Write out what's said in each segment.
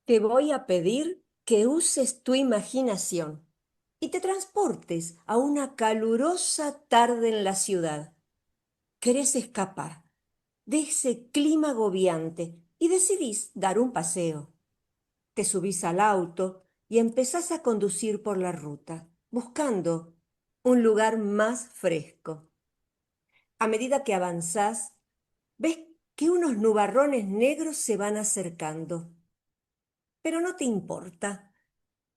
Te voy a pedir que uses tu imaginación y te transportes a una calurosa tarde en la ciudad. Querés escapar de ese clima agobiante y decidís dar un paseo. Te subís al auto y empezás a conducir por la ruta, buscando un lugar más fresco. A medida que avanzás, ves que unos nubarrones negros se van acercando, pero no te importa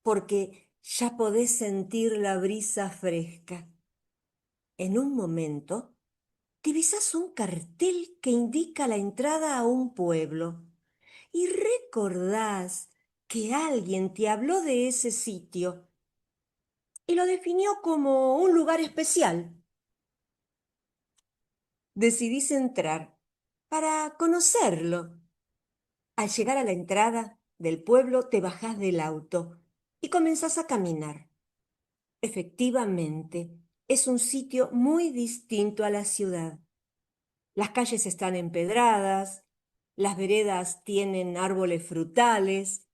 porque ya podés sentir la brisa fresca. En un momento, divisás un cartel que indica la entrada a un pueblo y recordás que alguien te habló de ese sitio y lo definió como un lugar especial. Decidís entrar para conocerlo. Al llegar a la entrada del pueblo, te bajás del auto y comenzás a caminar. Efectivamente, es un sitio muy distinto a la ciudad. Las calles están empedradas, las veredas tienen árboles frutales,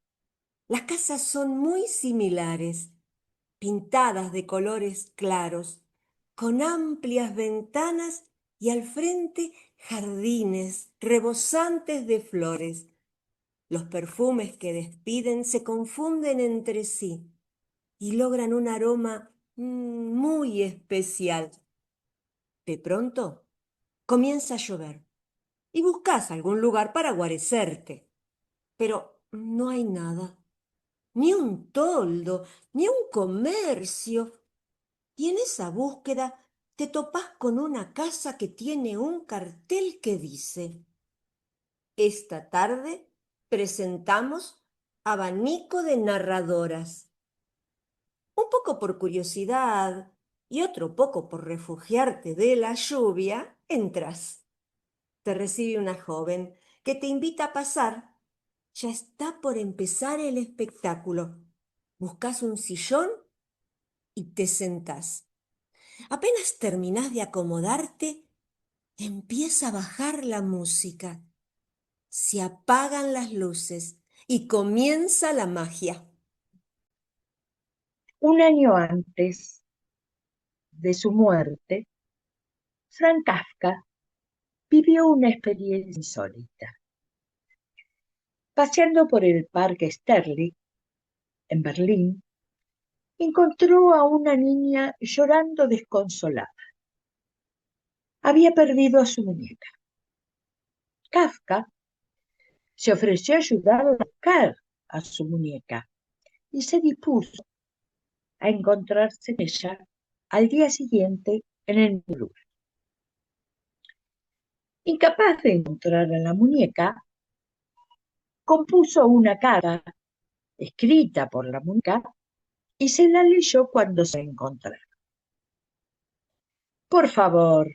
las casas son muy similares, pintadas de colores claros, con amplias ventanas y al frente jardines rebosantes de flores. Los perfumes que despiden se confunden entre sí y logran un aroma muy especial. De pronto comienza a llover y buscas algún lugar para guarecerte, pero no hay nada, ni un toldo, ni un comercio. Y en esa búsqueda te topás con una casa que tiene un cartel que dice: esta tarde presentamos abanico de narradoras. Un poco por curiosidad y otro poco por refugiarte de la lluvia, entras. Te recibe una joven que te invita a pasar. Ya está por empezar el espectáculo. Buscas un sillón y te sentás. Apenas terminás de acomodarte, empieza a bajar la música. Se apagan las luces y comienza la magia. Un año antes de su muerte, Franz Kafka vivió una experiencia insólita. Paseando por el Parque Sterling, en Berlín, encontró a una niña llorando desconsolada. Había perdido a su muñeca. Kafka se ofreció a ayudarla a buscar a su muñeca y se dispuso a encontrarse en ella al día siguiente en el mismo lugar. Incapaz de encontrar a la muñeca, compuso una carta escrita por la muñeca y se la leyó cuando se encontraron. Por favor,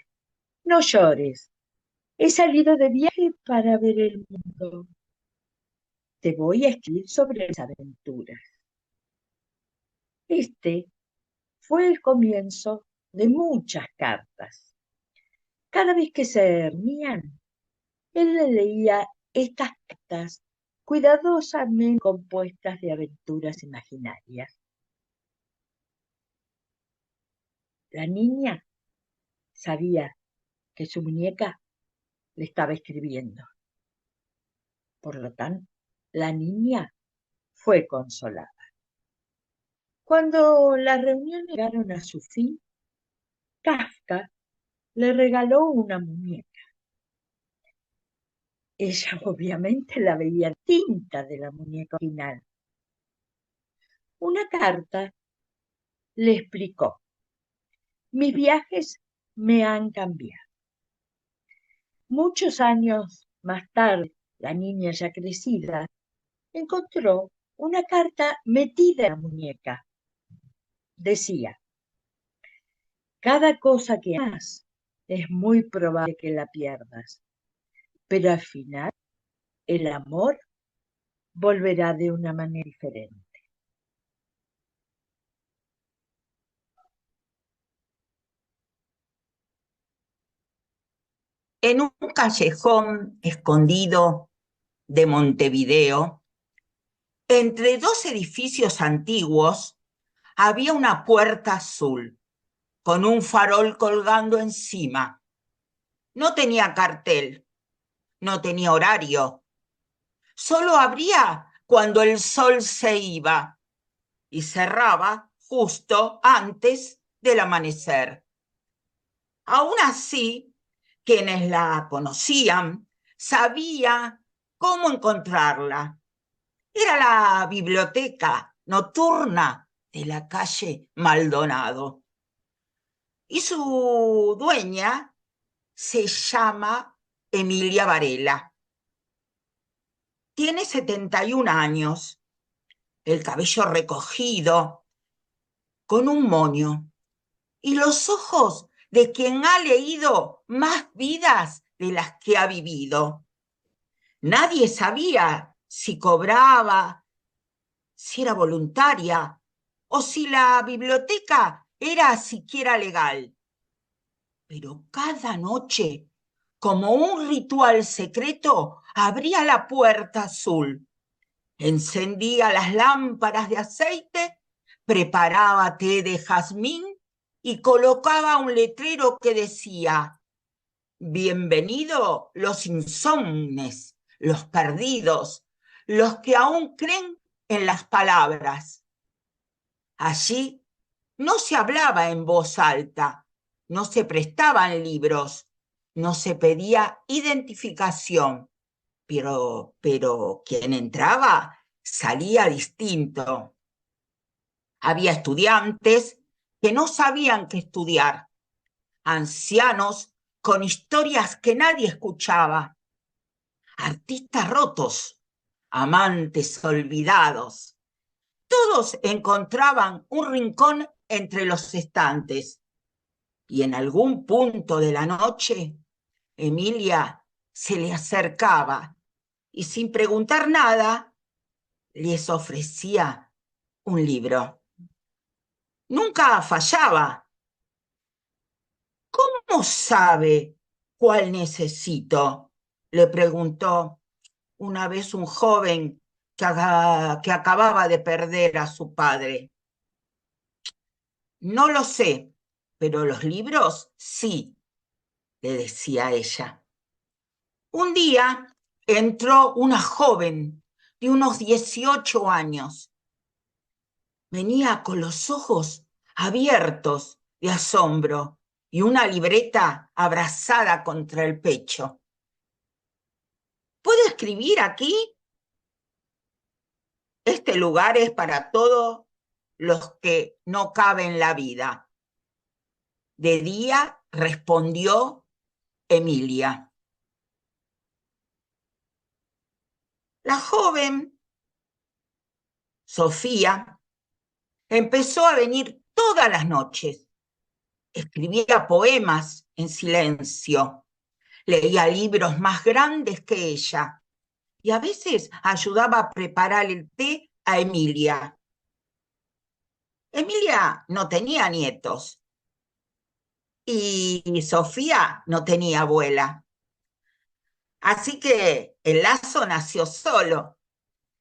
no llores. He salido de viaje para ver el mundo. Te voy a escribir sobre mis aventuras. Este fue el comienzo de muchas cartas. Cada vez que se reunían, él le leía estas cartas cuidadosamente compuestas de aventuras imaginarias. La niña sabía que su muñeca le estaba escribiendo. Por lo tanto, la niña fue consolada. Cuando las reuniones llegaron a su fin, Kafka le regaló una muñeca. Ella obviamente la veía distinta de la muñeca original. Una carta le explicó: mis viajes me han cambiado. Muchos años más tarde, la niña ya crecida encontró una carta metida en la muñeca. Decía: cada cosa que hagas es muy probable que la pierdas, pero al final el amor volverá de una manera diferente. En un callejón escondido de Montevideo Entre dos edificios antiguos había una puerta azul, con un farol colgando encima. No tenía cartel, no tenía horario. Solo abría cuando el sol se iba y cerraba justo antes del amanecer. Aún así, quienes la conocían sabían cómo encontrarla. Era la biblioteca nocturna de la calle Maldonado. Y su dueña se llama Emilia Varela. Tiene 71 años, el cabello recogido, con un moño, y los ojos de quien ha leído más vidas de las que ha vivido. Nadie sabía si cobraba, si era voluntaria o si la biblioteca era siquiera legal. Pero cada noche, como un ritual secreto, abría la puerta azul, encendía las lámparas de aceite, preparaba té de jazmín y colocaba un letrero que decía: bienvenido los insomnes, los perdidos, los que aún creen en las palabras. Allí no se hablaba en voz alta, no se prestaban libros, no se pedía identificación, pero quien entraba salía distinto. Había estudiantes que no sabían qué estudiar, ancianos con historias que nadie escuchaba, artistas rotos, amantes olvidados. Todos encontraban un rincón entre los estantes. Y en algún punto de la noche, Emilia se le acercaba y sin preguntar nada, les ofrecía un libro. Nunca fallaba. ¿Cómo sabe cuál necesito?, le preguntó una vez un joven que acababa de perder a su padre. No lo sé, pero los libros sí, le decía ella. Un día entró una joven de unos 18 años. Venía con los ojos abiertos de asombro y una libreta abrazada contra el pecho. ¿Puedo escribir aquí? Este lugar es para todos los que no caben la vida. De día respondió Emilia. La joven, Sofía, empezó a venir todas las noches. Escribía poemas en silencio, leía libros más grandes que ella y a veces ayudaba a preparar el té a Emilia. Emilia no tenía nietos y Sofía no tenía abuela. Así que el lazo nació solo,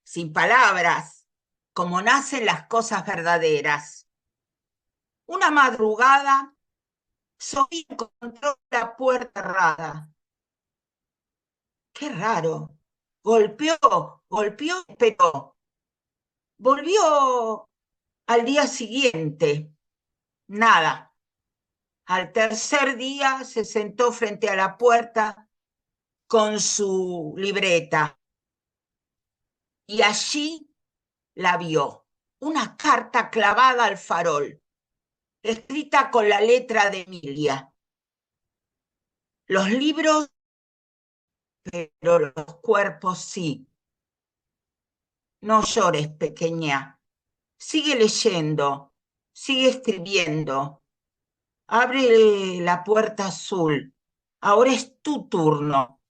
sin palabras, como nacen las cosas verdaderas. Una madrugada, Sofía encontró la puerta cerrada. Qué raro. Golpeó, pero volvió al día siguiente. Nada. Al tercer día se sentó frente a la puerta con su libreta y allí la vio. Una carta clavada al farol, escrita con la letra de Emilia. Los libros, pero los cuerpos sí. No llores, pequeña. Sigue leyendo, sigue escribiendo. Abre la puerta azul. Ahora es tu turno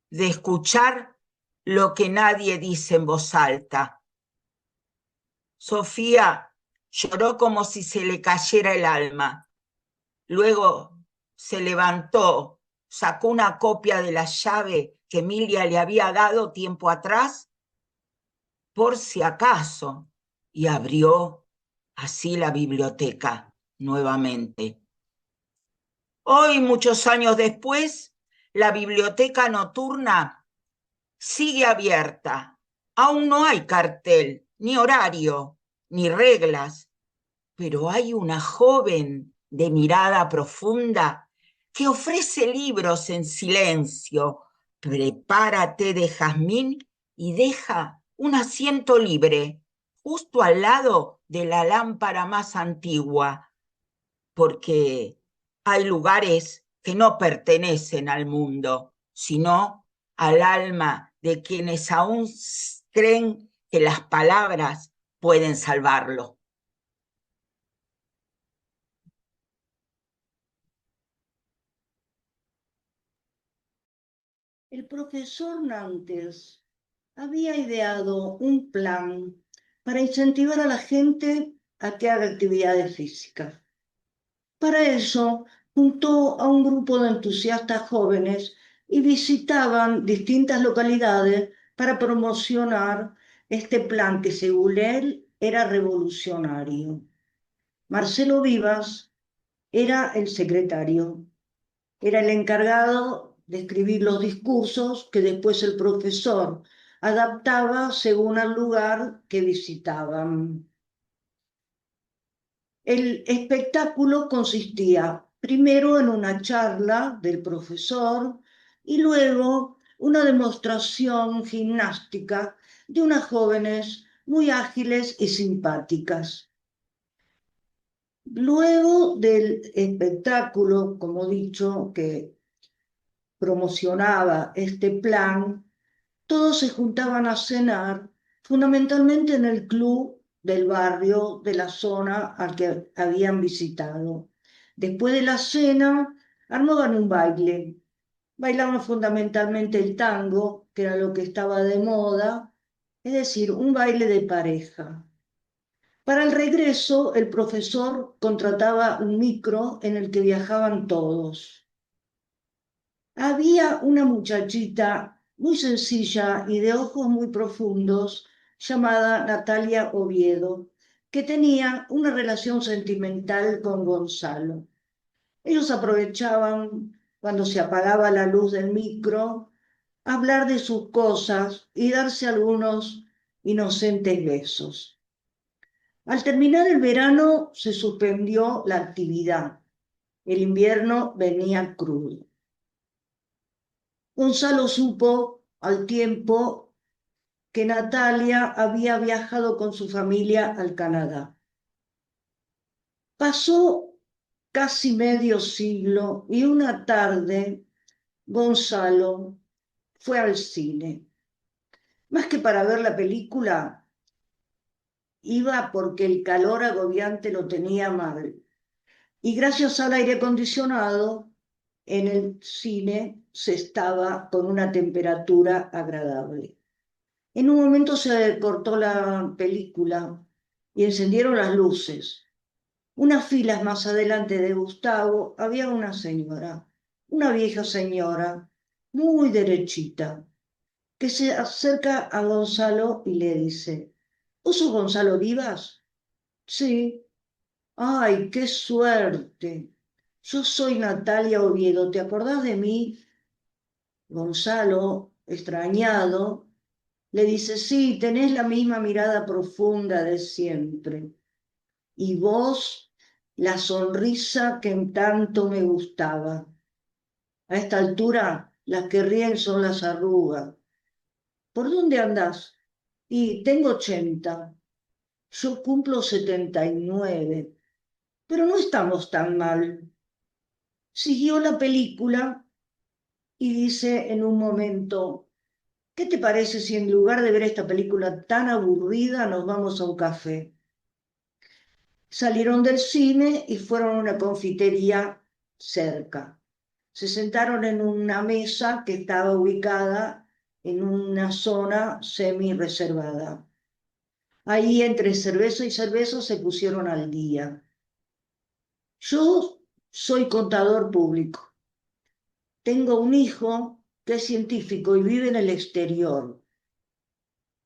de escuchar lo que nadie dice en voz alta. Sofía lloró como si se le cayera el alma. Luego se levantó, sacó una copia de la llave que Emilia le había dado tiempo atrás por si acaso, y abrió así la biblioteca nuevamente. Hoy, muchos años después, la biblioteca nocturna sigue abierta. Aún no hay cartel, ni horario, ni reglas, pero hay una joven de mirada profunda que ofrece libros en silencio. Prepara té de jazmín y deja un asiento libre justo al lado de la lámpara más antigua, porque hay lugares que no pertenecen al mundo, sino al alma de quienes aún creen que las palabras pueden salvarlo. El profesor Nantes había ideado un plan para incentivar a la gente a que haga actividades físicas. Para eso, juntó a un grupo de entusiastas jóvenes y visitaban distintas localidades para promocionar este plan que, según él, era revolucionario. Marcelo Vivas era el secretario, era el encargado de escribir los discursos que después el profesor adaptaba según el lugar que visitaban. El espectáculo consistía primero en una charla del profesor y luego una demostración gimnástica de unas jóvenes muy ágiles y simpáticas. Luego del espectáculo, como he dicho, que promocionaba este plan, todos se juntaban a cenar, fundamentalmente en el club del barrio, de la zona al que habían visitado. Después de la cena, armaban un baile. Bailaban fundamentalmente el tango, que era lo que estaba de moda, es decir, un baile de pareja. Para el regreso, el profesor contrataba un micro en el que viajaban todos. Había una muchachita muy sencilla y de ojos muy profundos, llamada Natalia Oviedo, que tenía una relación sentimental con Gonzalo. Ellos aprovechaban, cuando se apagaba la luz del micro, hablar de sus cosas y darse algunos inocentes besos. Al terminar el verano se suspendió la actividad. El invierno venía crudo. Gonzalo supo al tiempo que Natalia había viajado con su familia al Canadá. Pasó casi medio siglo y una tarde Gonzalo fue al cine. Más que para ver la película, iba porque el calor agobiante lo tenía mal. Y gracias al aire acondicionado, en el cine se estaba con una temperatura agradable. En un momento se cortó la película y encendieron las luces. Unas filas más adelante de Gustavo había una señora, una vieja señora, muy derechita, que se acerca a Gonzalo y le dice: ¿Vos sos Gonzalo Vivas? Sí. ¡Ay, qué suerte! Yo soy Natalia Oviedo, ¿te acordás de mí? Gonzalo, extrañado, le dice: sí, tenés la misma mirada profunda de siempre. Y vos, la sonrisa que en tanto me gustaba. A esta altura, las que ríen son las arrugas. ¿Por dónde andás? Y tengo 80. Yo cumplo 79. Pero no estamos tan mal. Siguió la película y dice en un momento: ¿qué te parece si en lugar de ver esta película tan aburrida nos vamos a un café? Salieron del cine y fueron a una confitería cerca. Se sentaron en una mesa que estaba ubicada en una zona semi-reservada. Ahí, entre cerveza y cerveza, se pusieron al día. Yo soy contador público. Tengo un hijo que es científico y vive en el exterior.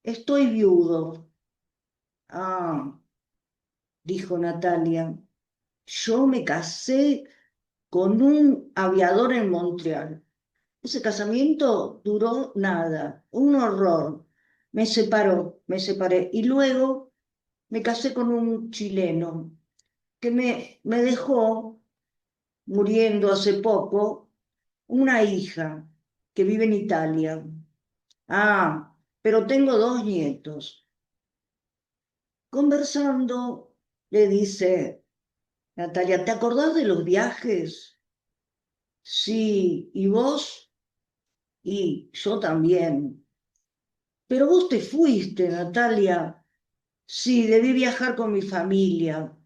Estoy viudo. Ah, dijo Natalia, yo me casé con un aviador en Montreal. Ese casamiento duró nada, un horror. Me separé. Y luego me casé con un chileno que me dejó, muriendo hace poco, una hija que vive en Italia. Ah, pero tengo 2 nietos. Conversando, le dice Natalia, ¿te acordás de los viajes? Sí, ¿y vos? Y yo también. Pero vos te fuiste, Natalia. Sí, debí viajar con mi familia.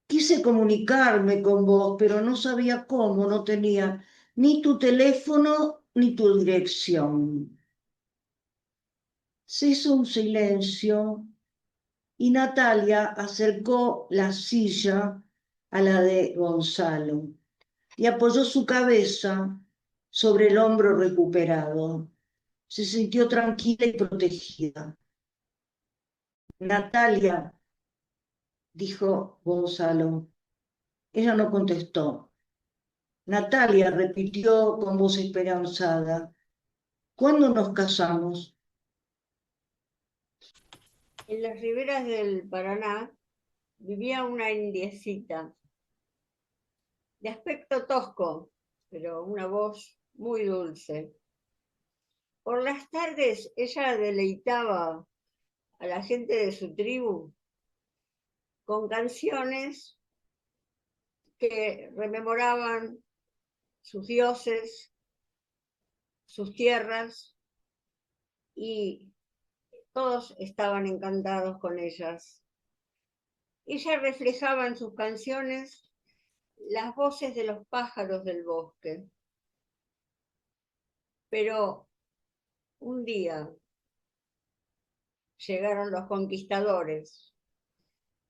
Quise comunicarme con vos, pero no sabía cómo, no tenía ni tu teléfono ni tu dirección. Se hizo un silencio y Natalia acercó la silla a la de Gonzalo y apoyó su cabeza sobre el hombro recuperado. Se sintió tranquila y protegida. Natalia, dijo Gonzalo. Ella no contestó. Natalia repitió con voz esperanzada, ¿cuándo nos casamos? En las riberas del Paraná vivía una indiecita, de aspecto tosco, pero una voz muy dulce. Por las tardes ella deleitaba a la gente de su tribu con canciones que rememoraban sus dioses, sus tierras, y todos estaban encantados con ellas. Ella reflejaba en sus canciones las voces de los pájaros del bosque. Pero un día llegaron los conquistadores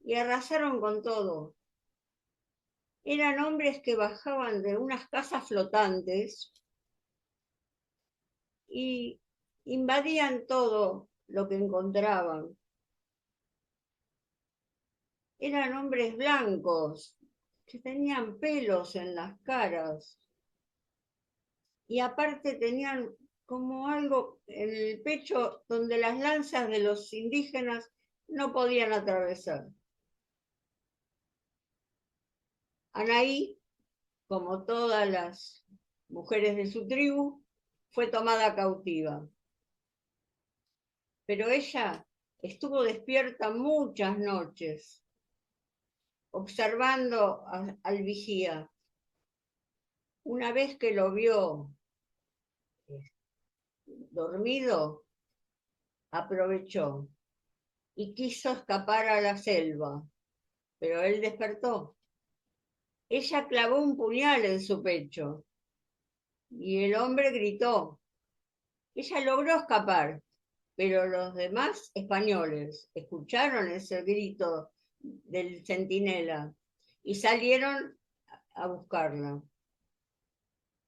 y arrasaron con todo. Eran hombres que bajaban de unas casas flotantes y invadían todo lo que encontraban. Eran hombres blancos que tenían pelos en las caras y aparte tenían como algo en el pecho donde las lanzas de los indígenas no podían atravesar. Anaí, como todas las mujeres de su tribu, fue tomada cautiva. Pero ella estuvo despierta muchas noches, observando al vigía. Una vez que lo vio dormido, aprovechó y quiso escapar a la selva, pero él despertó. Ella clavó un puñal en su pecho y el hombre gritó. Ella logró escapar, pero los demás españoles escucharon ese grito del centinela y salieron a buscarla.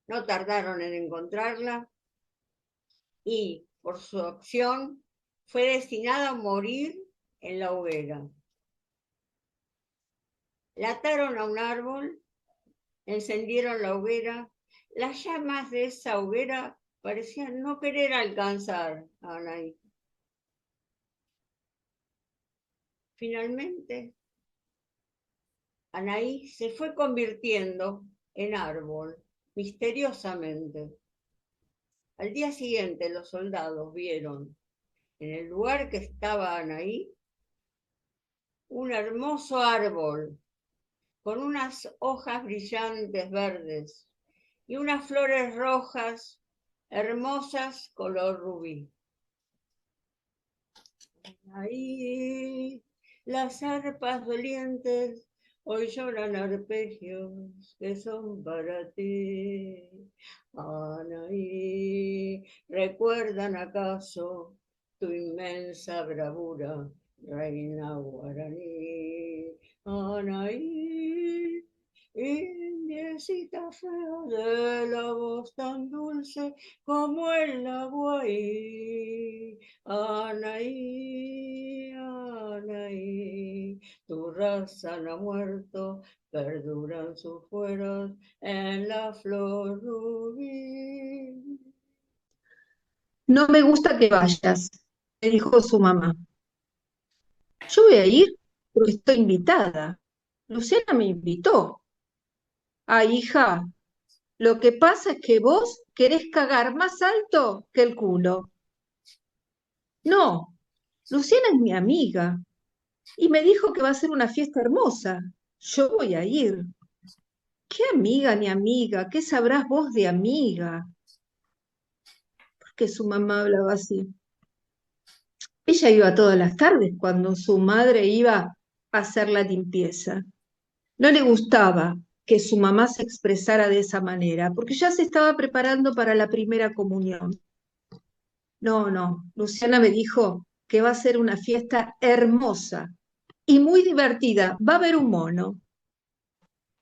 No tardaron en encontrarla y, por su acción, fue destinada a morir en la hoguera. La ataron a un árbol, encendieron la hoguera. Las llamas de esa hoguera parecían no querer alcanzar a Anaí. Finalmente, Anaí se fue convirtiendo en árbol, misteriosamente. Al día siguiente los soldados vieron en el lugar que estaba Anaí un hermoso árbol con unas hojas brillantes verdes y unas flores rojas hermosas color rubí. Ahí las arpas dolientes hoy lloran arpegios que son para ti. Anaí, ¿recuerdan acaso tu inmensa bravura, reina guaraní? Anaí, indiecita, vocecita fea de la voz tan dulce como el agua ahí. Anaí, Anaí, tu raza no ha muerto, perduran sus fueros en la flor rubí. No me gusta que vayas, le dijo su mamá. Yo voy a ir porque estoy invitada. Luciana me invitó. Ah, hija, lo que pasa es que vos querés cagar más alto que el culo. No, Luciana es mi amiga y me dijo que va a ser una fiesta hermosa. Yo voy a ir. ¿Qué amiga ni amiga? ¿Qué sabrás vos de amiga? Porque su mamá hablaba así. Ella iba todas las tardes cuando su madre iba a hacer la limpieza. No le gustaba que su mamá se expresara de esa manera, porque ya se estaba preparando para la primera comunión. No, no, Luciana me dijo que va a ser una fiesta hermosa y muy divertida. Va a haber un mono.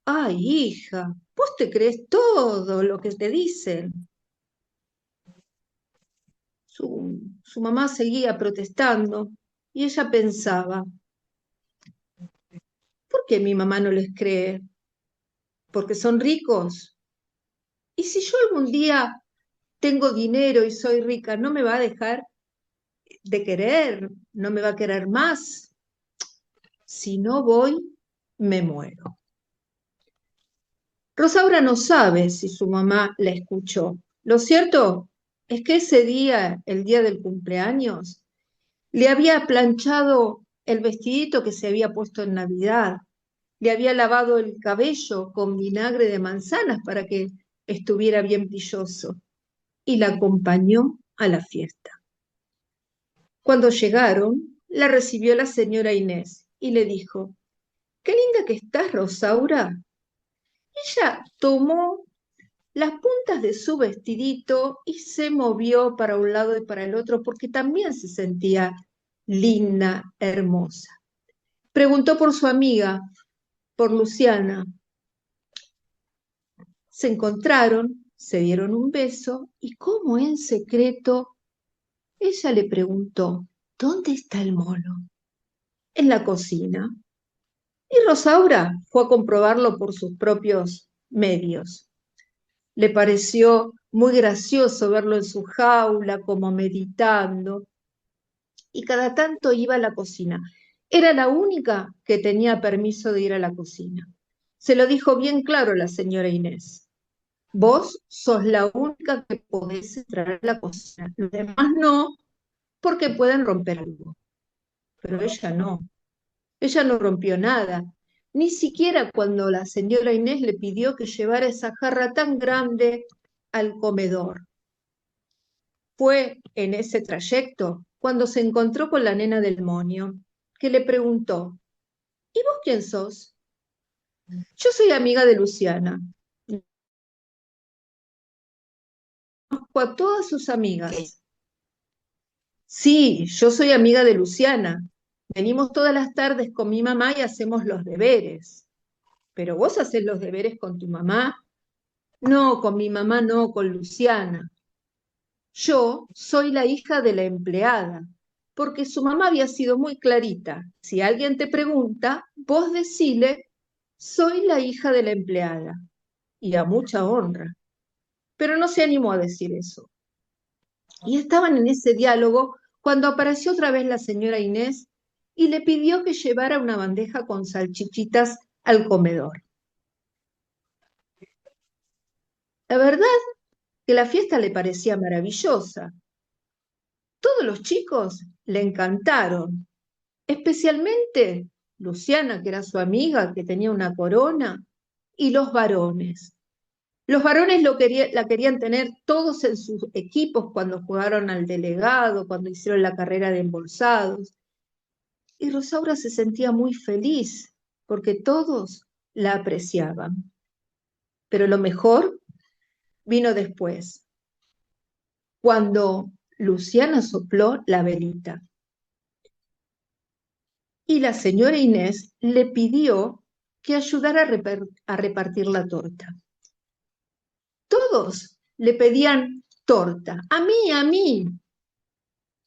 Ay, hija, vos te crees todo lo que te dicen. Su mamá seguía protestando y ella pensaba, ¿por qué mi mamá no les cree? ¿Porque son ricos? ¿Y si yo algún día tengo dinero y soy rica, no me va a dejar de querer? ¿No me va a querer más? Si no voy, me muero. Rosaura no sabe si su mamá la escuchó. Lo cierto es que ese día, el día del cumpleaños, le había planchado el vestidito que se había puesto en Navidad, le había lavado el cabello con vinagre de manzanas para que estuviera bien brilloso y la acompañó a la fiesta. Cuando llegaron, la recibió la señora Inés y le dijo, «Qué linda que estás, Rosaura». Ella tomó las puntas de su vestidito y se movió para un lado y para el otro porque también se sentía linda, hermosa. Preguntó por su amiga, por Luciana. Se encontraron, se dieron un beso y como en secreto, ella le preguntó, ¿dónde está el mono? En la cocina. Y Rosaura fue a comprobarlo por sus propios medios. Le pareció muy gracioso verlo en su jaula, como meditando, y cada tanto iba a la cocina. Era la única que tenía permiso de ir a la cocina. Se lo dijo bien claro la señora Inés. Vos sos la única que podés entrar a la cocina. Los demás no, porque pueden romper algo. Pero ella no. Ella no rompió nada, ni siquiera cuando la señora Inés le pidió que llevara esa jarra tan grande al comedor. Fue en ese trayecto cuando se encontró con la nena del monio, que le preguntó, ¿y vos quién sos? Yo soy amiga de Luciana. Conozco a todas sus ¿Qué? amigas. Sí, yo soy amiga de Luciana. Venimos todas las tardes con mi mamá y hacemos los deberes. ¿Pero vos haces los deberes con tu mamá? No, con mi mamá no, con Luciana. Yo soy la hija de la empleada, porque su mamá había sido muy clarita. Si alguien te pregunta, vos decile, soy la hija de la empleada. Y a mucha honra. Pero no se animó a decir eso. Y estaban en ese diálogo cuando apareció otra vez la señora Inés y le pidió que llevara una bandeja con salchichitas al comedor. La verdad que la fiesta le parecía maravillosa. Todos los chicos le encantaron, especialmente Luciana, que era su amiga, que tenía una corona, y los varones. Los varones la querían tener todos en sus equipos cuando jugaron al delegado, cuando hicieron la carrera de embolsados. Y Rosaura se sentía muy feliz porque todos la apreciaban. Pero lo mejor vino después, cuando Luciana sopló la velita. Y la señora Inés le pidió que ayudara a repartir la torta. Todos le pedían torta, a mí, a mí.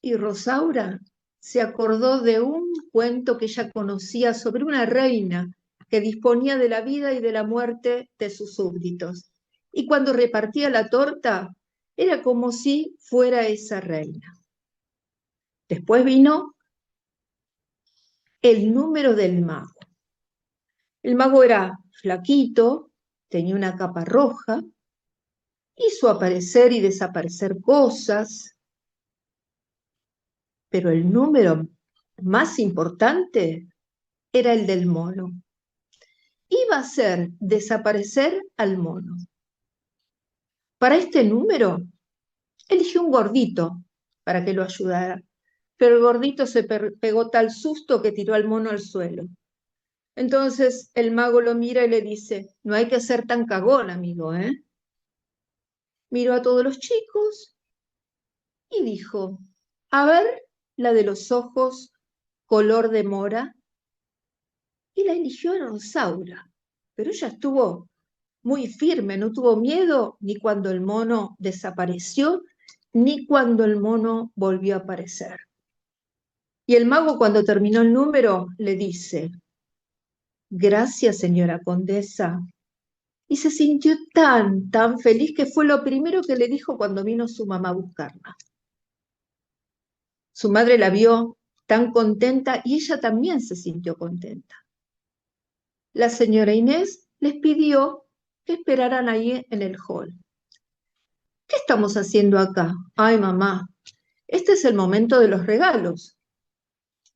Y Rosaura se acordó de un cuento que ella conocía sobre una reina que disponía de la vida y de la muerte de sus súbditos. Y cuando repartía la torta, era como si fuera esa reina. Después vino el número del mago. El mago era flaquito, tenía una capa roja, hizo aparecer y desaparecer cosas, pero el número más importante era el del mono. Iba a hacer desaparecer al mono. Para este número, eligió un gordito para que lo ayudara, pero el gordito se pegó tal susto que tiró al mono al suelo. Entonces el mago lo mira y le dice, no hay que ser tan cagón, amigo, ¿eh? Miró a todos los chicos y dijo, a ver, la de los ojos color de mora, y la eligió a Rosaura, pero ella estuvo muy firme, no tuvo miedo ni cuando el mono desapareció, ni cuando el mono volvió a aparecer. Y el mago, cuando terminó el número, le dice, gracias, señora condesa. Y se sintió tan feliz que fue lo primero que le dijo cuando vino su mamá a buscarla. Su madre la vio tan contenta y ella también se sintió contenta. La señora Inés les pidió que esperaran ahí en el hall. ¿Qué estamos haciendo acá? Ay, mamá, este es el momento de los regalos.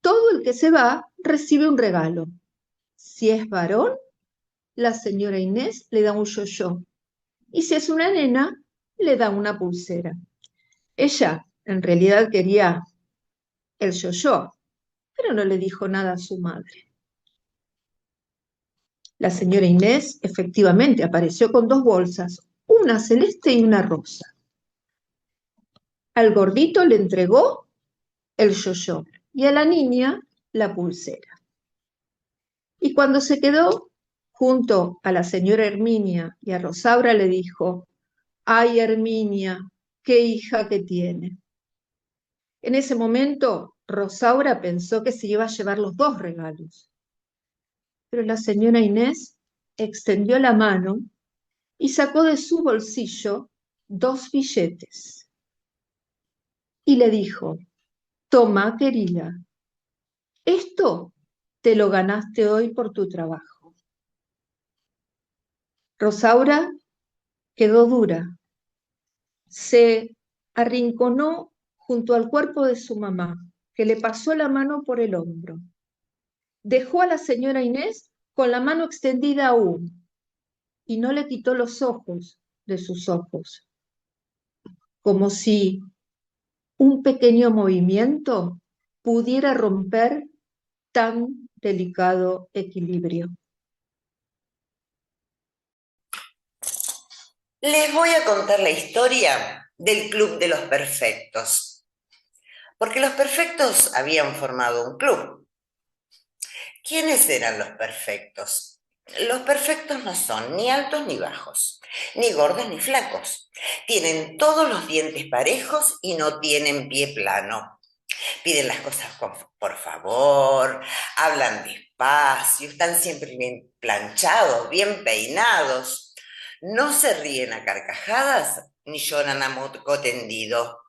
Todo el que se va recibe un regalo. Si es varón, la señora Inés le da un yo-yo. Y si es una nena, le da una pulsera. Ella, en realidad, quería el yo-yo, pero no le dijo nada a su madre. La señora Inés efectivamente apareció con 2 bolsas, una celeste y una rosa. Al gordito le entregó el yo-yo y a la niña la pulsera. Y cuando se quedó junto a la señora Herminia y a Rosaura le dijo, ay, Herminia, qué hija que tiene. En ese momento, Rosaura pensó que se iba a llevar los 2 regalos. Pero la señora Inés extendió la mano y sacó de su bolsillo 2 billetes. Y le dijo, toma, querida, esto te lo ganaste hoy por tu trabajo. Rosaura quedó dura. Se arrinconó junto al cuerpo de su mamá, que le pasó la mano por el hombro. Dejó a la señora Inés con la mano extendida aún y no le quitó los ojos de sus ojos, como si un pequeño movimiento pudiera romper tan delicado equilibrio. Les voy a contar la historia del Club de los Perfectos, porque los perfectos habían formado un club. ¿Quiénes eran los perfectos? Los perfectos no son ni altos ni bajos, ni gordos ni flacos. Tienen todos los dientes parejos y no tienen pie plano. Piden las cosas por favor, hablan despacio, están siempre bien planchados, bien peinados. No se ríen a carcajadas ni lloran a moco tendido.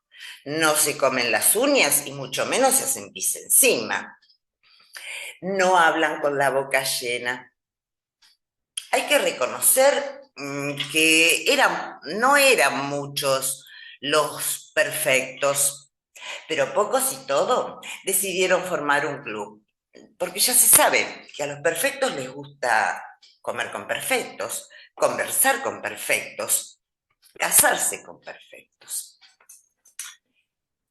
No se comen las uñas y mucho menos se hacen pis encima. No hablan con la boca llena. Hay que reconocer que no eran muchos los perfectos, pero pocos y todo decidieron formar un club, porque ya se sabe que a los perfectos les gusta comer con perfectos, conversar con perfectos, casarse con perfectos.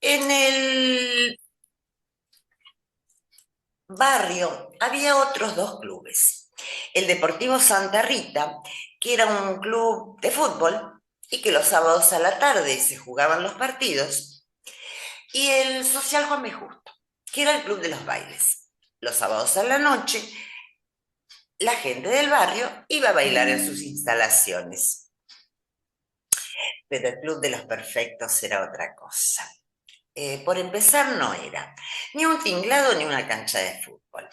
En el barrio había otros 2 clubes. El Deportivo Santa Rita, que era un club de fútbol y que los sábados a la tarde se jugaban los partidos, y el Social Juan B. Justo, que era el club de los bailes. Los sábados a la noche, la gente del barrio iba a bailar en sus instalaciones. Pero el Club de los Perfectos era otra cosa. Por empezar, no era ni un tinglado ni una cancha de fútbol.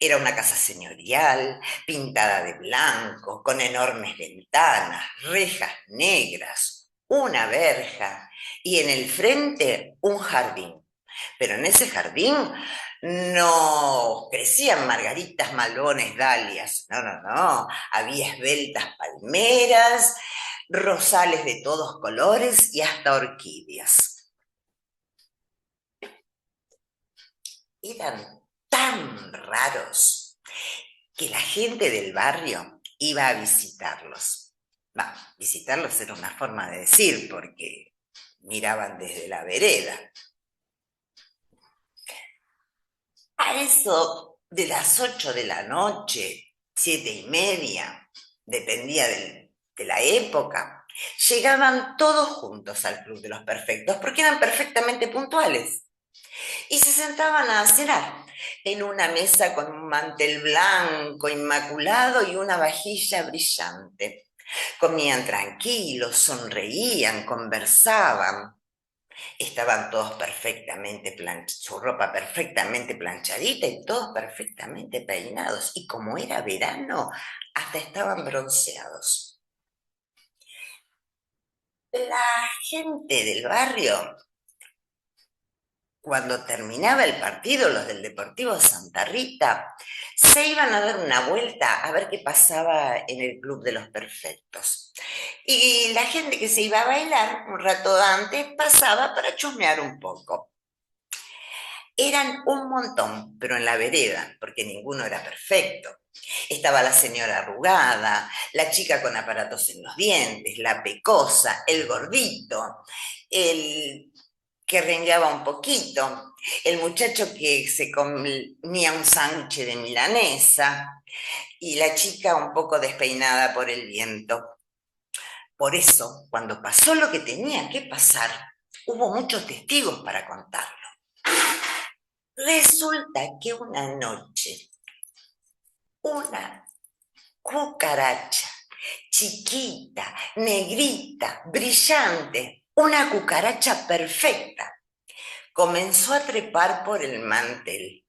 Era una casa señorial, pintada de blanco, con enormes ventanas, rejas negras, una verja y en el frente un jardín. Pero en ese jardín no crecían margaritas, malbones, dalias. No, no, no. Había esbeltas palmeras, rosales de todos colores y hasta orquídeas. Eran tan raros que la gente del barrio iba a visitarlos. Visitarlos era una forma de decir, porque miraban desde la vereda. A eso de las 8 de la noche, 7:30, dependía de la época, llegaban todos juntos al Club de los Perfectos, porque eran perfectamente puntuales. Y se sentaban a cenar en una mesa con un mantel blanco inmaculado y una vajilla brillante. Comían tranquilos, sonreían, conversaban. Estaban todos perfectamente su ropa perfectamente planchadita y todos perfectamente peinados. Y como era verano, hasta estaban bronceados. La gente del barrio, cuando terminaba el partido, los del Deportivo Santa Rita, se iban a dar una vuelta a ver qué pasaba en el Club de los Perfectos. Y la gente que se iba a bailar un rato antes pasaba para chusmear un poco. Eran un montón, pero en la vereda, porque ninguno era perfecto. Estaba la señora arrugada, la chica con aparatos en los dientes, la pecosa, el gordito, el que rengueaba un poquito, el muchacho que se comía un sándwich de milanesa y la chica un poco despeinada por el viento. Por eso, cuando pasó lo que tenía que pasar, hubo muchos testigos para contarlo. Resulta que una noche, una cucaracha, chiquita, negrita, brillante, una cucaracha perfecta, comenzó a trepar por el mantel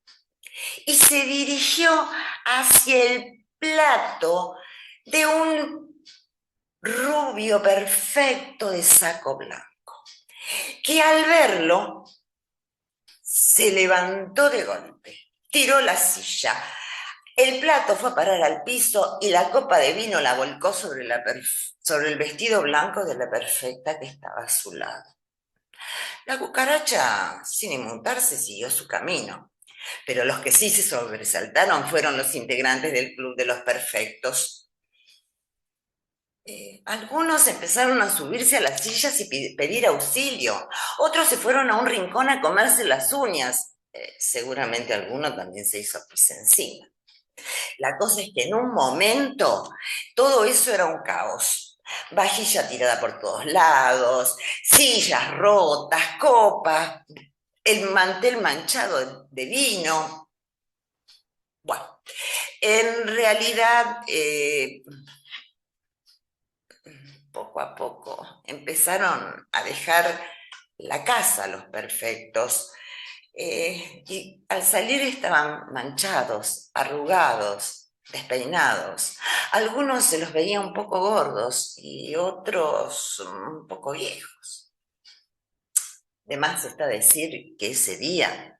y se dirigió hacia el plato de un rubio perfecto de saco blanco, que al verlo se levantó de golpe, tiró la silla, el plato fue a parar al piso y la copa de vino la volcó sobre el vestido blanco de la perfecta que estaba a su lado. La cucaracha, sin inmutarse, siguió su camino, pero los que sí se sobresaltaron fueron los integrantes del Club de los Perfectos. Algunos empezaron a subirse a las sillas y pedir auxilio, otros se fueron a un rincón a comerse las uñas. Seguramente alguno también se hizo pis encima. La cosa es que en un momento todo eso era un caos. Vajilla tirada por todos lados, sillas rotas, copas, el mantel manchado de vino. Bueno, en realidad, poco a poco empezaron a dejar la casa los perfectos. Y al salir estaban manchados, arrugados, despeinados. Algunos se los veía un poco gordos y otros un poco viejos. De más está decir que ese día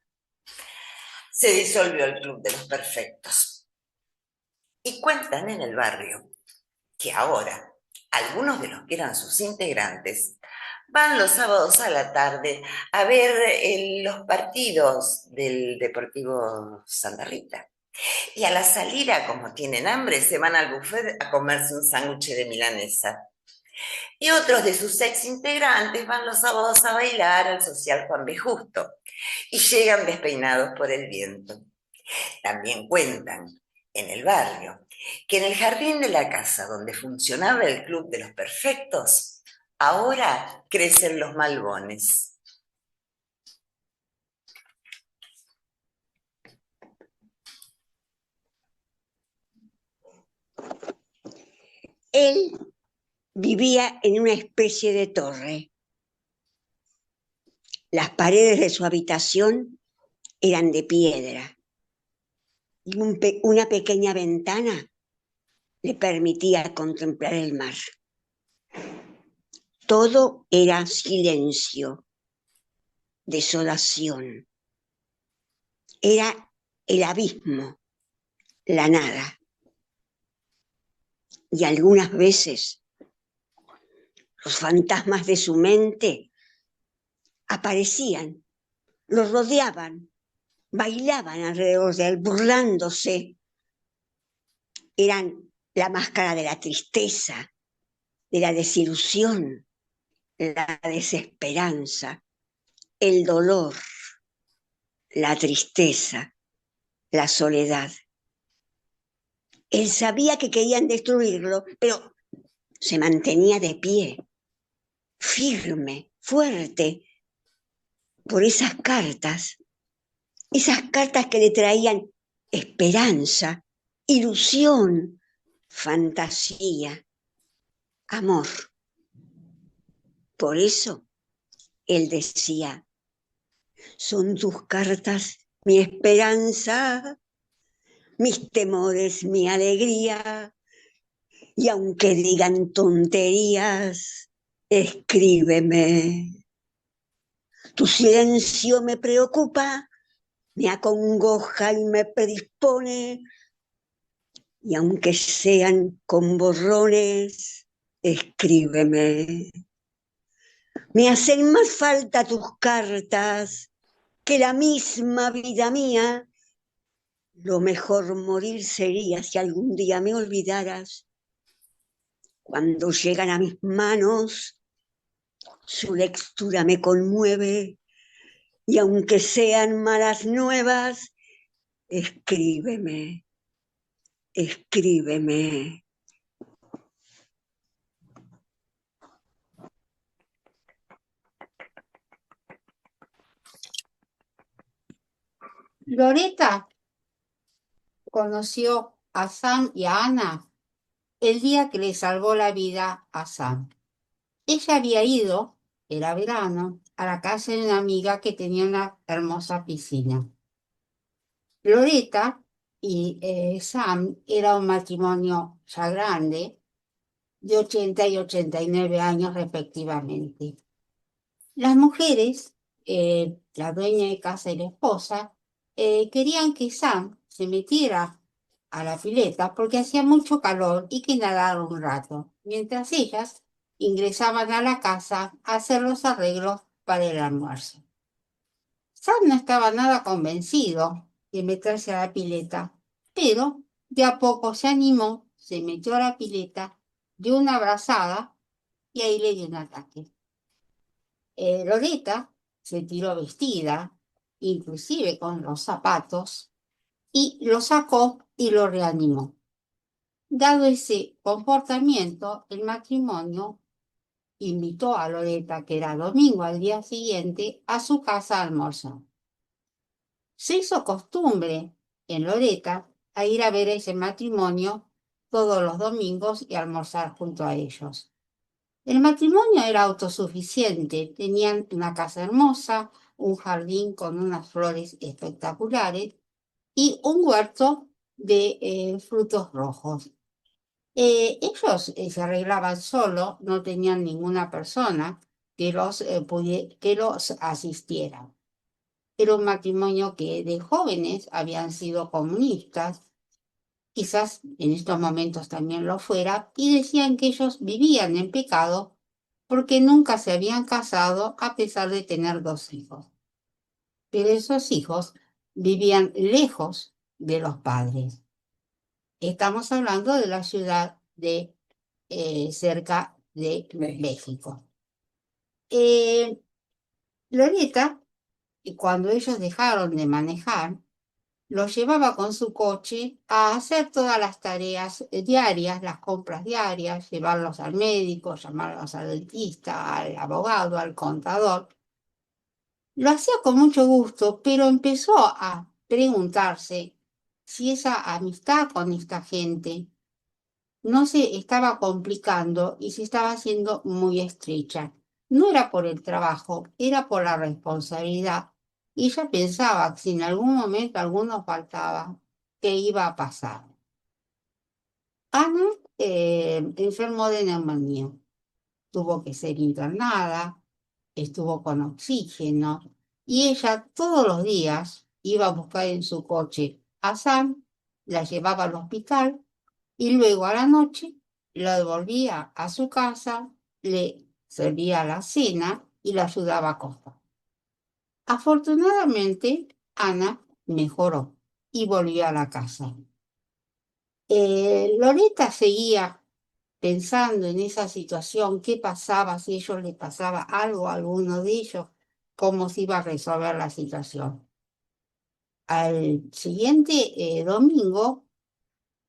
se disolvió el Club de los Perfectos. Y cuentan en el barrio que ahora algunos de los que eran sus integrantes van los sábados a la tarde a ver los partidos del Deportivo Santa Rita. Y a la salida, como tienen hambre, se van al buffet a comerse un sándwich de milanesa. Y otros de sus ex integrantes van los sábados a bailar al Social Juan B. Justo y llegan despeinados por el viento. También cuentan en el barrio que en el jardín de la casa donde funcionaba el Club de los Perfectos, ahora crecen los malbones. Él vivía en una especie de torre. Las paredes de su habitación eran de piedra y una pequeña ventana le permitía contemplar el mar. Todo era silencio, desolación. Era el abismo, la nada. Y algunas veces los fantasmas de su mente aparecían, lo rodeaban, bailaban alrededor de él, burlándose. Eran la máscara de la tristeza, de la desilusión, la desesperanza, el dolor, la tristeza, la soledad. Él sabía que querían destruirlo, pero se mantenía de pie, firme, fuerte, por esas cartas que le traían esperanza, ilusión, fantasía, amor. Por eso él decía, son tus cartas mi esperanza, mis temores mi alegría, y aunque digan tonterías, escríbeme. Tu silencio me preocupa, me acongoja y me predispone, y aunque sean con borrones, escríbeme. Me hacen más falta tus cartas que la misma vida mía. Lo mejor morir sería si algún día me olvidaras. Cuando llegan a mis manos, su lectura me conmueve, y aunque sean malas nuevas, escríbeme, escríbeme. Loreta conoció a Sam y a Ana el día que le salvó la vida a Sam. Ella había ido, era verano, a la casa de una amiga que tenía una hermosa piscina. Loreta y Sam era un matrimonio ya grande, de 80 y 89 años respectivamente. Las mujeres, la dueña de casa y la esposa, querían que Sam se metiera a la pileta porque hacía mucho calor y que nadara un rato, mientras ellas ingresaban a la casa a hacer los arreglos para el almuerzo. Sam no estaba nada convencido de meterse a la pileta, pero de a poco se animó, se metió a la pileta, dio una abrazada y ahí le dio un ataque. Loreta se tiró vestida, inclusive con los zapatos, y lo sacó y lo reanimó. Dado ese comportamiento, el matrimonio invitó a Loreta, que era domingo al día siguiente, a su casa a almorzar. Se hizo costumbre en Loreta a ir a ver ese matrimonio todos los domingos y almorzar junto a ellos. El matrimonio era autosuficiente, tenían una casa hermosa, un jardín con unas flores espectaculares y un huerto de frutos rojos. Ellos se arreglaban solo, no tenían ninguna persona que los asistiera. Era un matrimonio que de jóvenes habían sido comunistas, quizás en estos momentos también lo fuera, y decían que ellos vivían en pecado porque nunca se habían casado a pesar de tener 2 hijos. Pero esos hijos vivían lejos de los padres. Estamos hablando de la ciudad de cerca de México. Loreta, cuando ellos dejaron de manejar, los llevaba con su coche a hacer todas las tareas diarias, las compras diarias, llevarlos al médico, llamarlos al dentista, al abogado, al contador. Lo hacía con mucho gusto, pero empezó a preguntarse si esa amistad con esta gente no se estaba complicando y se estaba haciendo muy estrecha. No era por el trabajo, era por la responsabilidad. Y ella pensaba que si en algún momento alguno faltaba, ¿qué iba a pasar? Ana enfermó de neumonía, tuvo que ser internada, estuvo con oxígeno y ella todos los días iba a buscar en su coche a Sam, la llevaba al hospital y luego a la noche la devolvía a su casa, le servía la cena y la ayudaba a acostar. Afortunadamente, Ana mejoró y volvió a la casa. Loreta seguía pensando en esa situación, qué pasaba si a ellos les pasaba algo a alguno de ellos, cómo se iba a resolver la situación. Al siguiente domingo,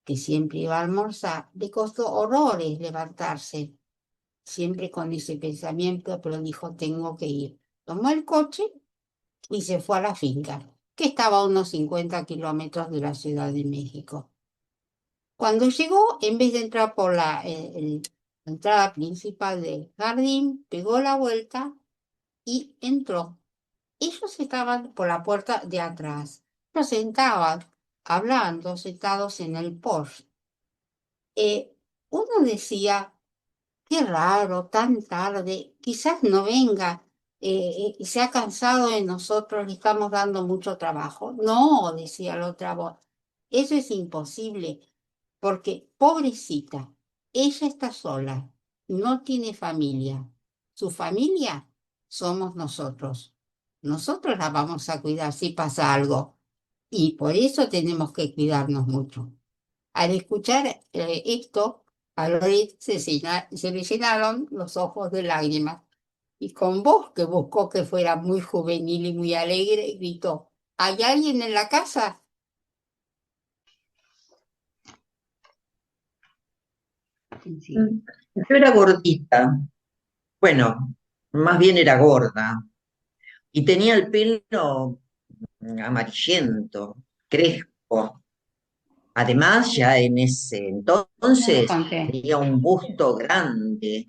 que siempre iba a almorzar, le costó horrores levantarse, siempre con ese pensamiento, pero dijo, tengo que ir. Tomó el coche y se fue a la finca, que estaba a unos 50 kilómetros de la Ciudad de México. Cuando llegó, en vez de entrar por la entrada principal del jardín, pegó la vuelta y entró. Ellos estaban por la puerta de atrás. Se sentaban, hablando, sentados en el porche. Uno decía, qué raro, tan tarde, quizás no venga, se ha cansado de nosotros, le estamos dando mucho trabajo. No, decía la otra voz, eso es imposible, porque pobrecita, ella está sola, no tiene familia. Su familia somos nosotros. Nosotros la vamos a cuidar si pasa algo, y por eso tenemos que cuidarnos mucho. Al escuchar esto, a Loret se le llenaron los ojos de lágrimas y con voz que buscó que fuera muy juvenil y muy alegre, gritó, ¿hay alguien en la casa? Sí. Yo era gordita, bueno, más bien era gorda, y tenía el pelo amarillento, crespo. Además, ya en ese No lo entonces conté. tenía un busto grande,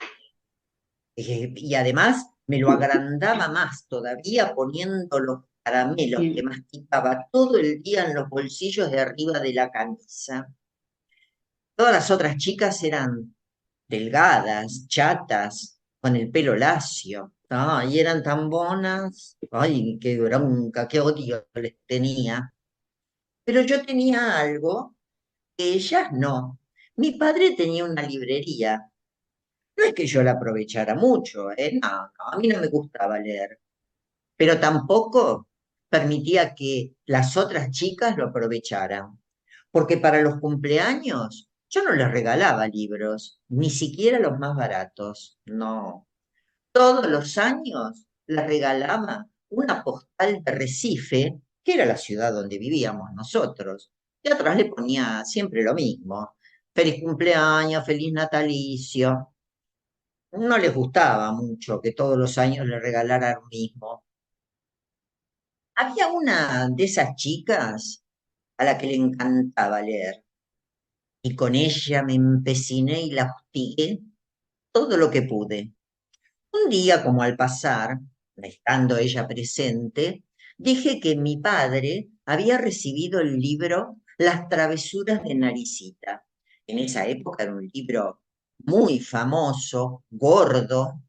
y además me lo agrandaba más todavía poniendo los caramelos que masticaba todo el día en los bolsillos de arriba de la camisa. Todas las otras chicas eran delgadas, chatas, con el pelo lacio. Y eran tan bonas. Ay, qué bronca, qué odio les tenía. Pero yo tenía algo que ellas no. Mi padre tenía una librería. No es que yo la aprovechara mucho, ¿eh? No, no, a mí no me gustaba leer. Pero tampoco permitía que las otras chicas lo aprovecharan. Porque para los cumpleaños yo no les regalaba libros, ni siquiera los más baratos. No. Todos los años les regalaba una postal de Recife, que era la ciudad donde vivíamos nosotros. Y atrás le ponía siempre lo mismo. Feliz cumpleaños, feliz natalicio. No les gustaba mucho que todos los años le regalara lo mismo. Había una de esas chicas a la que le encantaba leer. Y con ella me empeciné y la hostigué todo lo que pude. Un día, como al pasar, estando ella presente, dije que mi padre había recibido el libro Las travesuras de Naricita. En esa época era un libro muy famoso, gordo,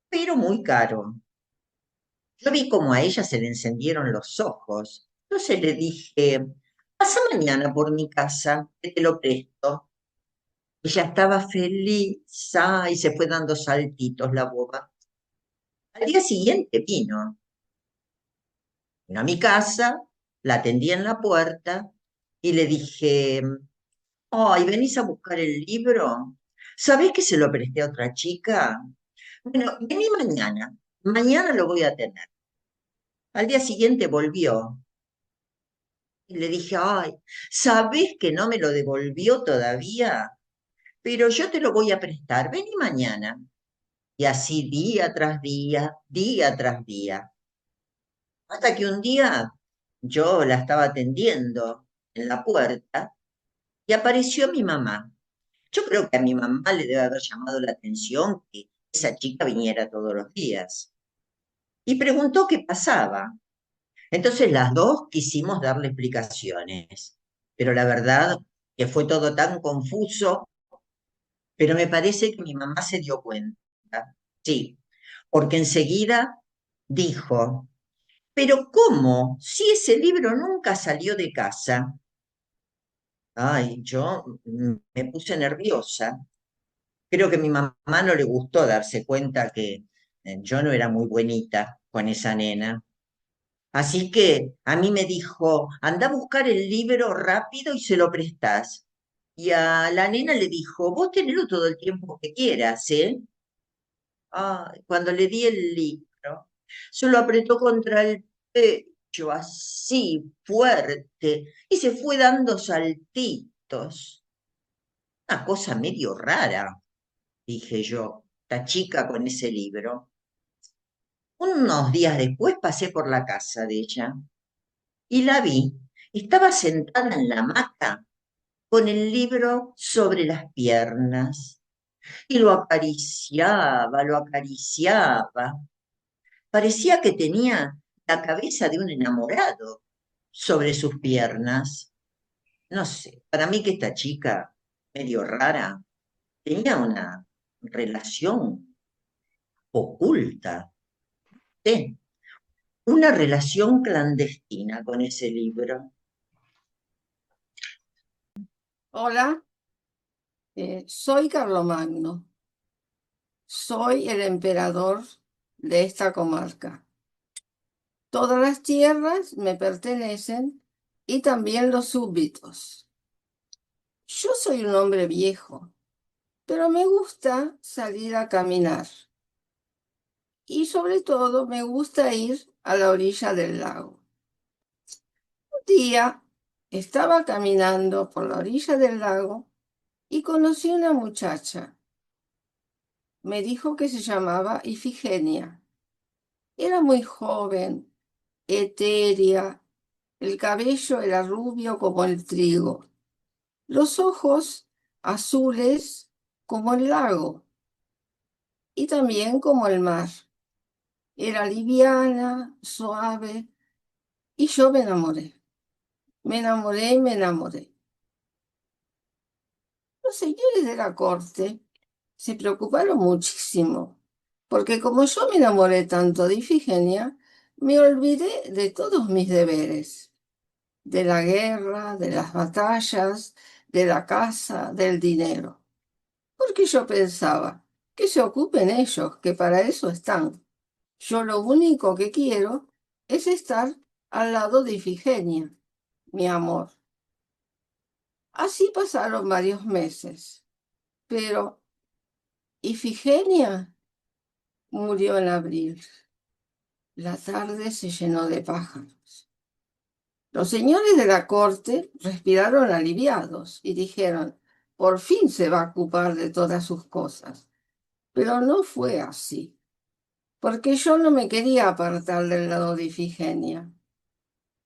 pero muy caro. Yo vi como a ella se le encendieron los ojos. Entonces le dije, pasa mañana por mi casa, que te lo presto. Ella estaba feliz, y se fue dando saltitos la boba. Al día siguiente vino a mi casa, la atendí en la puerta y le dije, ay, ¿venís a buscar el libro? ¿Sabés que se lo presté a otra chica? Bueno, vení mañana, mañana lo voy a tener. Al día siguiente volvió y le dije, ay, ¿sabés que no me lo devolvió todavía? Pero yo te lo voy a prestar, vení mañana. Y así día tras día. Hasta que un día yo la estaba atendiendo en la puerta y apareció mi mamá. Yo creo que a mi mamá le debe haber llamado la atención que esa chica viniera todos los días. Y preguntó qué pasaba. Entonces las dos quisimos darle explicaciones, pero la verdad que fue todo tan confuso, pero me parece que mi mamá se dio cuenta. Sí, porque enseguida dijo, pero ¿cómo? Si ese libro nunca salió de casa. Ay, yo me puse nerviosa. Creo que a mi mamá no le gustó darse cuenta que yo no era muy buenita con esa nena. Así que a mí me dijo, anda a buscar el libro rápido y se lo prestás. Y a la nena le dijo, vos tenelo todo el tiempo que quieras, ¿eh? Ay, cuando le di el libro, se lo apretó contra el pecho, así, fuerte, y se fue dando saltitos. Una cosa medio rara, dije yo, esta chica con ese libro. Unos días después pasé por la casa de ella y la vi. Estaba sentada en la hamaca con el libro sobre las piernas y lo acariciaba, lo acariciaba. Parecía que tenía la cabeza de un enamorado sobre sus piernas. No sé, para mí que esta chica, medio rara, tenía una relación oculta, ¿sí? Una relación clandestina con ese libro. Hola, soy Carlomagno. Soy el emperador de esta comarca. Todas las tierras me pertenecen y también los súbditos. Yo soy un hombre viejo, pero me gusta salir a caminar. Y sobre todo me gusta ir a la orilla del lago. Un día estaba caminando por la orilla del lago y conocí una muchacha. Me dijo que se llamaba Ifigenia. Era muy joven, etérea, el cabello era rubio como el trigo, los ojos azules como el lago y también como el mar. Era liviana, suave, y yo me enamoré. Me enamoré y me enamoré. Los señores de la corte se preocuparon muchísimo, porque como yo me enamoré tanto de Ifigenia, me olvidé de todos mis deberes, de la guerra, de las batallas, de la casa, del dinero, porque yo pensaba que se ocupen ellos, que para eso están. Yo lo único que quiero es estar al lado de Ifigenia, mi amor. Así pasaron varios meses, pero Ifigenia murió en abril. La tarde se llenó de pájaros. Los señores de la corte respiraron aliviados y dijeron, por fin se va a ocupar de todas sus cosas. Pero no fue así, porque yo no me quería apartar del lado de Ifigenia.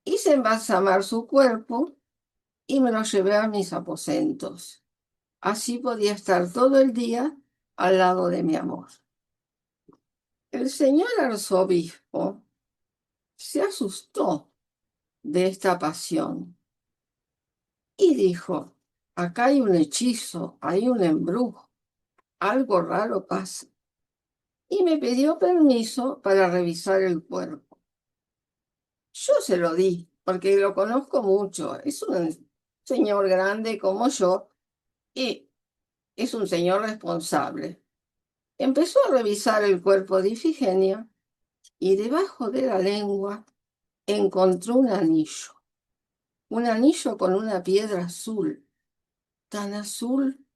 Hice embalsamar su cuerpo y me lo llevé a mis aposentos. Así podía estar todo el día al lado de mi amor. El señor arzobispo se asustó de esta pasión y dijo, acá hay un hechizo, hay un embrujo, algo raro pasa. Y me pidió permiso para revisar el cuerpo. Yo se lo di, porque lo conozco mucho. Es un señor grande como yo y es un señor responsable. Empezó a revisar el cuerpo de Ifigenia y debajo de la lengua encontró un anillo con una piedra azul, tan azul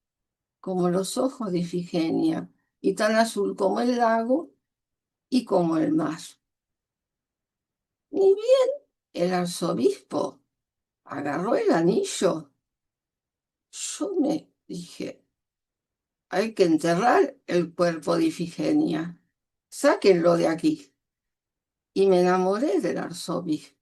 como los ojos de Ifigenia, y tan azul como el lago y como el mar. Ni bien el arzobispo agarró el anillo. Yo me dije, hay que enterrar el cuerpo de Ifigenia, sáquenlo de aquí. Y me enamoré del arzobispo.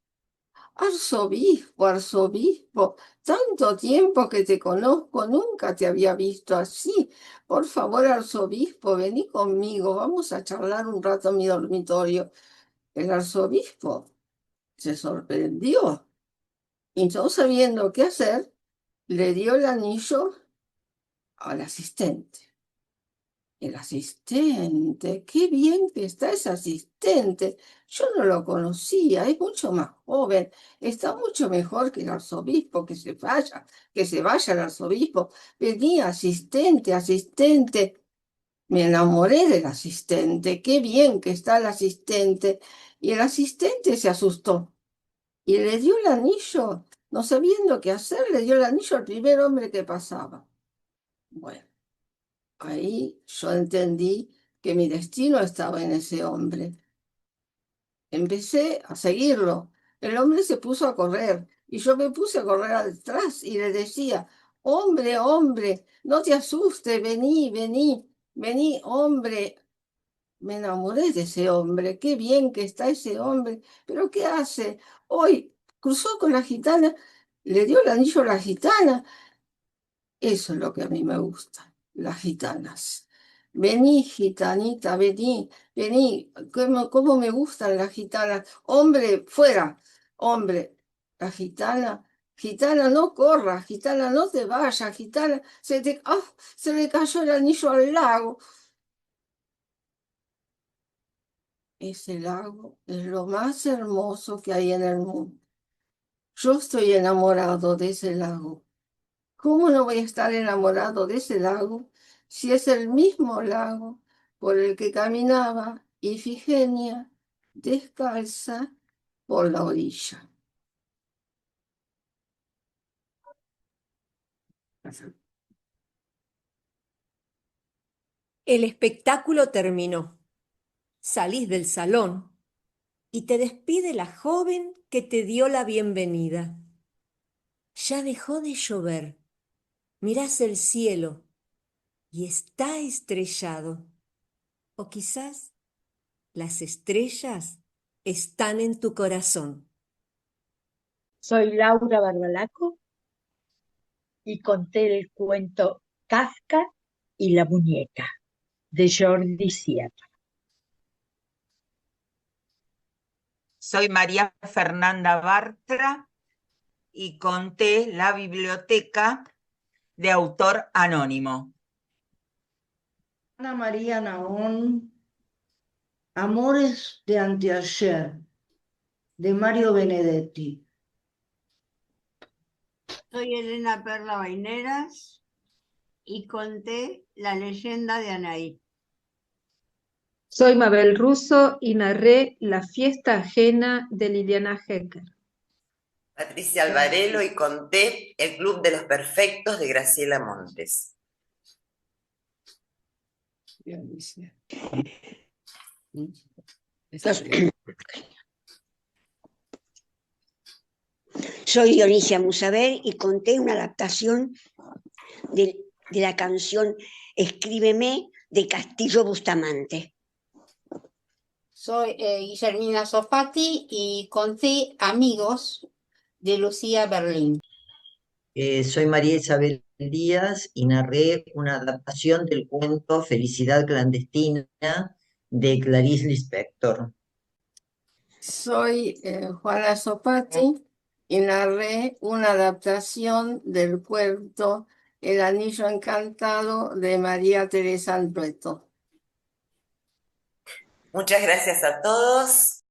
Arzobispo, arzobispo, tanto tiempo que te conozco, nunca te había visto así. Por favor, arzobispo, vení conmigo, vamos a charlar un rato en mi dormitorio. El arzobispo se sorprendió y no sabiendo qué hacer, le dio el anillo al asistente. El asistente, qué bien que está ese asistente. Yo no lo conocía, es mucho más joven, está mucho mejor que el arzobispo, que se vaya el arzobispo. Venía asistente, asistente. Me enamoré del asistente, qué bien que está el asistente. Y el asistente se asustó y le dio el anillo, no sabiendo qué hacer, le dio el anillo al primer hombre que pasaba. Bueno. Ahí yo entendí que mi destino estaba en ese hombre. Empecé a seguirlo. El hombre se puso a correr y yo me puse a correr atrás y le decía, hombre, hombre, no te asustes, vení, vení, vení, hombre. Me enamoré de ese hombre, qué bien que está ese hombre, pero ¿qué hace? Hoy cruzó con la gitana, le dio el anillo a la gitana. Eso es lo que a mí me gusta, las gitanas. Vení, gitanita, vení, vení. ¿Cómo me gustan las gitanas? Hombre, fuera, hombre. La gitana, gitana, no corras, gitana, no te vayas, gitana. Se le cayó el anillo al lago. Ese lago es lo más hermoso que hay en el mundo. Yo estoy enamorado de ese lago. ¿Cómo no voy a estar enamorado de ese lago si es el mismo lago por el que caminaba Ifigenia descalza por la orilla? El espectáculo terminó. Salís del salón y te despide la joven que te dio la bienvenida. Ya dejó de llover. Mirás el cielo y está estrellado. O quizás las estrellas están en tu corazón. Soy Laura Barbalaco y conté el cuento Kafka y la muñeca de Jordi Sierra. Soy María Fernanda Bartra y conté La biblioteca de autor anónimo. Ana María Naón, Amores de Anteayer, de Mario Benedetti. Soy Elena Perla Vaineras y conté La leyenda de Anaí. Soy Mabel Russo y narré La fiesta ajena de Liliana Hecker. Patricia Alvarelo y conté El Club de los Perfectos de Graciela Montes. Soy Dionisia Musaber y conté una adaptación de la canción Escríbeme de Castillo Bustamante. Soy Guillermina Sofati y conté Amigos de Lucía Berlín. Soy María Isabel Díaz y narré una adaptación del cuento Felicidad clandestina de Clarice Lispector. Soy Juana Sopati y narré una adaptación del cuento El anillo encantado de María Teresa Alberto. Muchas gracias a todos.